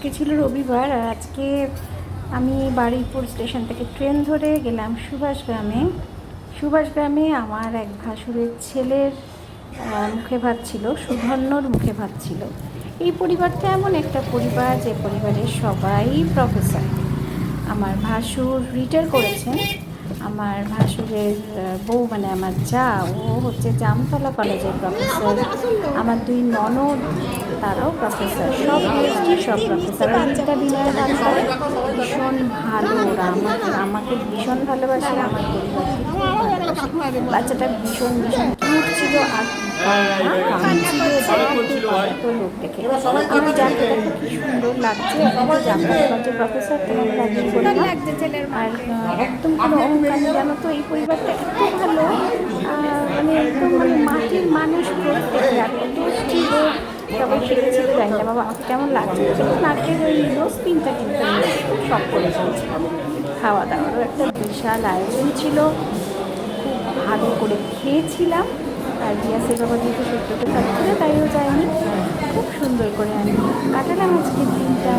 আজকে ছিল রবিবার আর আজকে আমি বারুইপুর স্টেশন থেকে ট্রেন ধরে গেলাম সুভাষগ্রামে। সুভাষগ্রামে আমার এক ভাসুরের ছেলের মুখে ভাত ছিল, সুধন্যর মুখে ভাত ছিল। এই পরিবারটা এমন একটা পরিবার যে পরিবারের সবাই প্রফেসর। আমার ভাসুর রিটায়ার করেছেন। আমার ভাসুরের বউ মানে আমার যা, ও হচ্ছে জামতলা কলেজের প্রফেসর। আমার দুই ননদ, তারাও প্রফেসর, সব পিএইচডি, সব প্রফেসর। বিদ্যা বিনয় হাত ভীষণ ভালো, ওরা আমাকে ভীষণ ভালোবাসে, আমার পরিবারকে খুব ভালোবাসে। বাচ্চাটা ভীষণ ভীষণ কিউট ছিল আর লোক দেখে আমার যাকে দেখো কি সুন্দর লাগছে। জামতলা কলেজের প্রফেসর তোমাকে লাগিয়ে বললাম। আর একদম কোনো অহংকার নেই, জানো তো এই পরিবারটা এত ভালো, মানে একদম মানে মাটির মানুষ প্রত্যেকে। আর কত ছিল সবাই শিখেছিল, জানি না বাবা আমাকে কেমন লাগছে। কিন্তু নাকের ওই রোজ তিনটা কিন্তু সব করে চলছে। খাওয়া দাওয়ারও একটা বিশাল আয়োজন ছিল, খুব ভালো করে খেয়েছিলাম। আর রিয়াসের বাবা যেহেতু সত্যকে থাকছিল তাইও যায়নি, খুব সুন্দর করে আমি কাটালাম আজকের দিনটা।